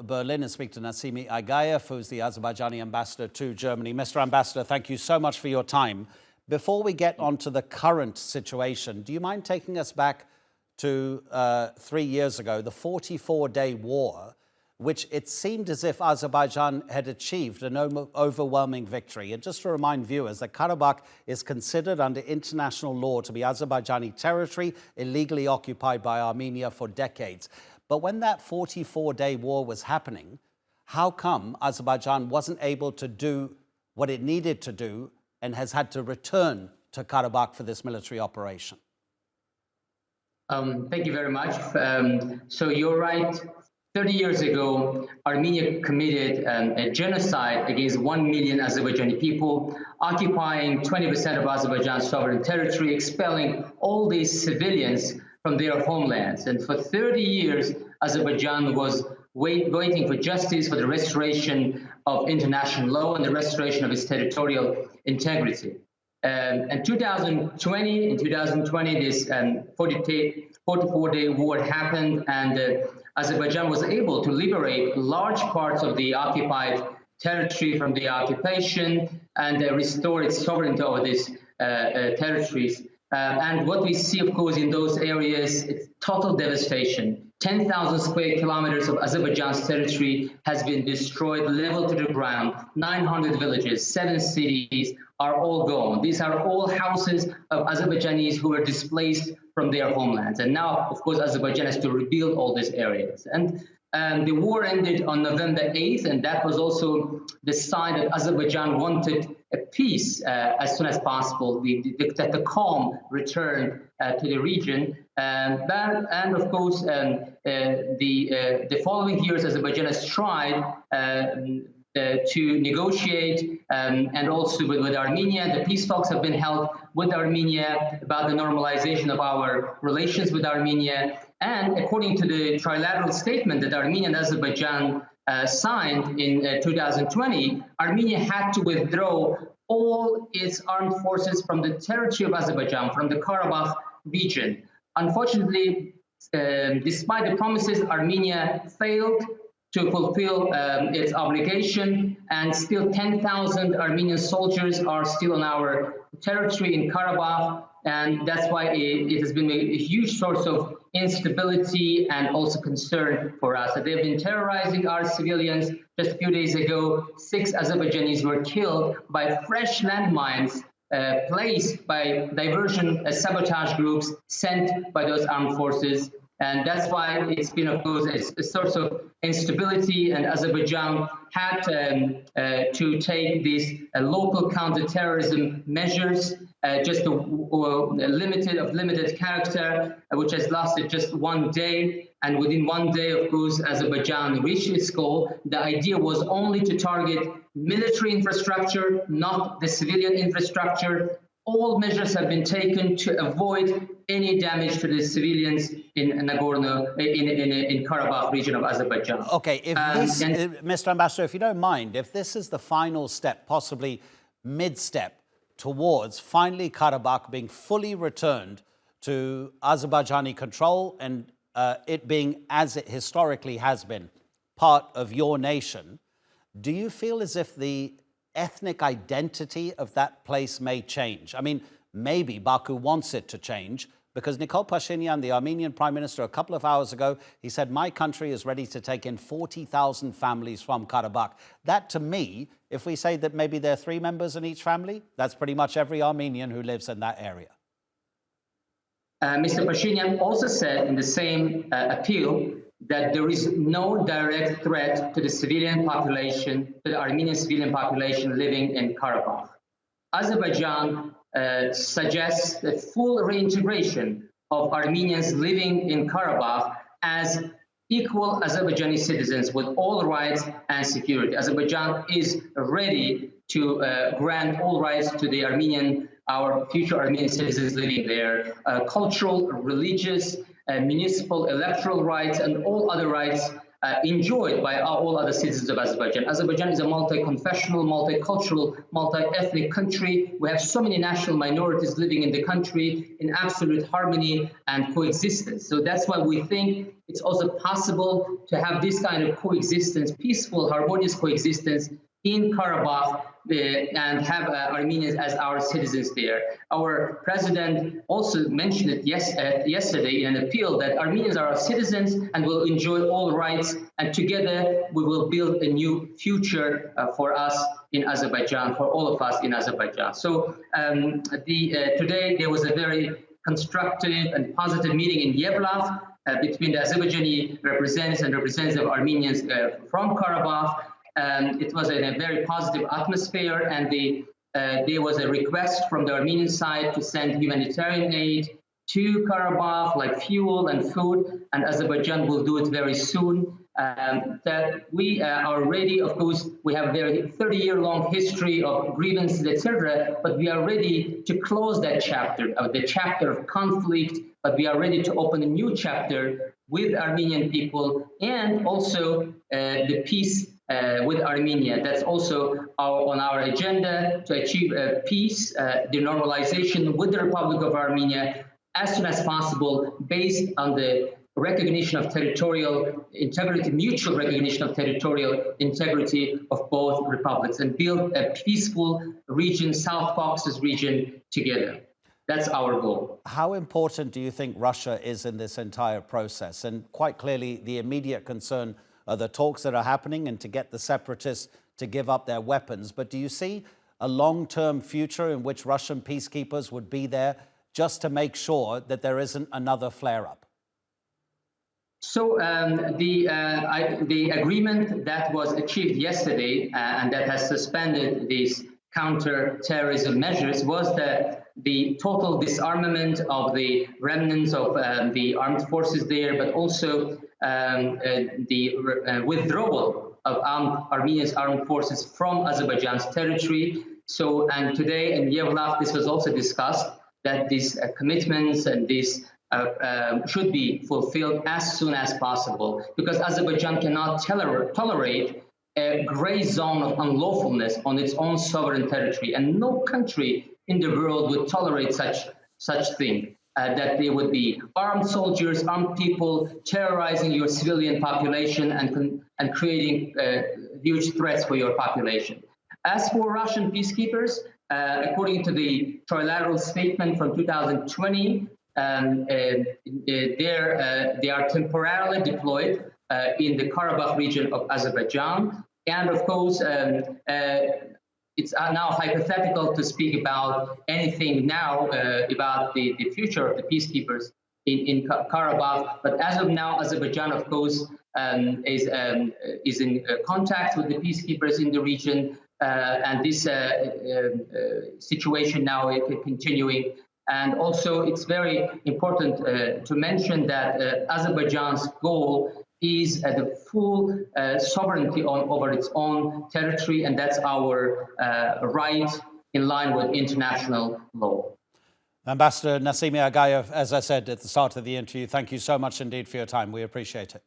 Berlin and speak to Nasimi Aghayev, who's the Azerbaijani ambassador to Germany. Mr. Ambassador, thank you so much for your time. Before we get onto the current situation, do you mind taking us back to 3 years ago, the 44-day war, which it seemed as if Azerbaijan had achieved an overwhelming victory? And just to remind viewers that Karabakh is considered under international law to be Azerbaijani territory, illegally occupied by Armenia for decades. But when that 44-day war was happening, how come Azerbaijan wasn't able to do what it needed to do and has had to return to Karabakh for this military operation? Thank you very much. So you're right. 30 years ago, Armenia committed a genocide against 1 million Azerbaijani people, occupying 20% of Azerbaijan's sovereign territory, expelling all these civilians from their homelands. And for 30 years, Azerbaijan was waiting for justice, for the restoration of international law and the restoration of its territorial integrity. In 2020, this 44-day war happened, and Azerbaijan was able to liberate large parts of the occupied territory from the occupation and restore its sovereignty over these territories. And what we see, of course, in those areas, it's total devastation. 10,000 square kilometers of Azerbaijan's territory has been destroyed, leveled to the ground. 900 villages, 7 cities are all gone. These are all houses of Azerbaijanis who were displaced from their homelands. And now, of course, Azerbaijan has to rebuild all these areas. And the war ended on November 8th, and that was also the sign that Azerbaijan wanted a peace as soon as possible, that the calm returned to the region. And of course, the following years, Azerbaijan has tried to negotiate and also with Armenia. The peace talks have been held with Armenia about the normalization of our relations with Armenia. And according to the trilateral statement that Armenia and Azerbaijan signed in 2020, Armenia had to withdraw all its armed forces from the territory of Azerbaijan, from the Karabakh region. Unfortunately, despite the promises, Armenia failed to fulfill its obligation, and still 10,000 Armenian soldiers are still on our territory in Karabakh, and that's why it has been a huge source of instability and also concern for us. They've been terrorizing our civilians. Just a few days ago, 6 Azerbaijanis were killed by fresh landmines placed by diversion sabotage groups sent by those armed forces. And that's why it's been, of course, a source of instability, and Azerbaijan had to take these local counterterrorism measures, just limited character, which has lasted just 1 day. And within 1 day, of course, Azerbaijan reached its goal. The idea was only to target military infrastructure, not the civilian infrastructure. All measures have been taken to avoid any damage to the civilians in Nagorno, in Karabakh region of Azerbaijan. Okay, if this, Mr. Ambassador, if you don't mind, if this is the final step, possibly mid-step, towards finally Karabakh being fully returned to Azerbaijani control and it being, as it historically has been, part of your nation, do you feel as if the ethnic identity of that place may change? I mean, maybe Baku wants it to change, because Nikol Pashinyan, the Armenian Prime Minister, a couple of hours ago, he said, my country is ready to take in 40,000 families from Karabakh. That, to me, if we say that maybe there are 3 members in each family, that's pretty much every Armenian who lives in that area. Mr. Pashinyan also said in the same appeal that there is no direct threat to the civilian population, to the Armenian civilian population living in Karabakh. Azerbaijan suggests the full reintegration of Armenians living in Karabakh as equal Azerbaijani citizens with all rights and security. Azerbaijan is ready to grant all rights to the our future Armenian citizens living there, cultural, religious, municipal, electoral rights, and all other rights enjoyed by all other citizens of Azerbaijan. Azerbaijan is a multi-confessional, multicultural, multi-ethnic country. We have so many national minorities living in the country in absolute harmony and coexistence. So that's why we think it's also possible to have this kind of coexistence, peaceful, harmonious coexistence in Karabakh, and have Armenians as our citizens there. Our president also mentioned it yesterday in an appeal that Armenians are our citizens and will enjoy all rights, and together we will build a new future for us in Azerbaijan, for all of us in Azerbaijan. So today there was a very constructive and positive meeting in Yerevan between the Azerbaijani representatives and representatives of Armenians from Karabakh. It was in a very positive atmosphere, and there was a request from the Armenian side to send humanitarian aid to Karabakh, like fuel and food, and Azerbaijan will do it very soon. That we are ready. Of course, we have a very 30-year-long history of grievances, etc., but we are ready to close that chapter, the chapter of conflict, but we are ready to open a new chapter with Armenian people, and also the peace with Armenia. That's also on our agenda, to achieve peace, denormalization with the Republic of Armenia as soon as possible, based on the recognition of territorial integrity, mutual recognition of territorial integrity of both republics, and build a peaceful region, South Caucasus region, together. That's our goal. How important do you think Russia is in this entire process? And quite clearly, the immediate concern are the talks that are happening and to get the separatists to give up their weapons. But do you see a long-term future in which Russian peacekeepers would be there just to make sure that there isn't another flare-up? So the agreement that was achieved yesterday and that has suspended these counter-terrorism measures was the total disarmament of the remnants of the armed forces there, but also the withdrawal of Armenia's armed forces from Azerbaijan's territory. So, and today in Yerevan, this was also discussed, that these commitments and these should be fulfilled as soon as possible, because Azerbaijan cannot tolerate a gray zone of unlawfulness on its own sovereign territory, and no country in the world would tolerate such thing, that there would be armed soldiers, armed people terrorizing your civilian population and creating huge threats for your population. As for Russian peacekeepers, according to the trilateral statement from 2020, they are temporarily deployed in the Karabakh region of Azerbaijan. And of course, it's now hypothetical to speak about anything now about the future of the peacekeepers in Karabakh. But as of now, Azerbaijan, of course, is in contact with the peacekeepers in the region, and this situation now is continuing. And also, it's very important to mention that Azerbaijan's goal is the full sovereignty over its own territory, and that's our right in line with international law. Ambassador Nasimi Aghayev, as I said at the start of the interview, thank you so much indeed for your time. We appreciate it.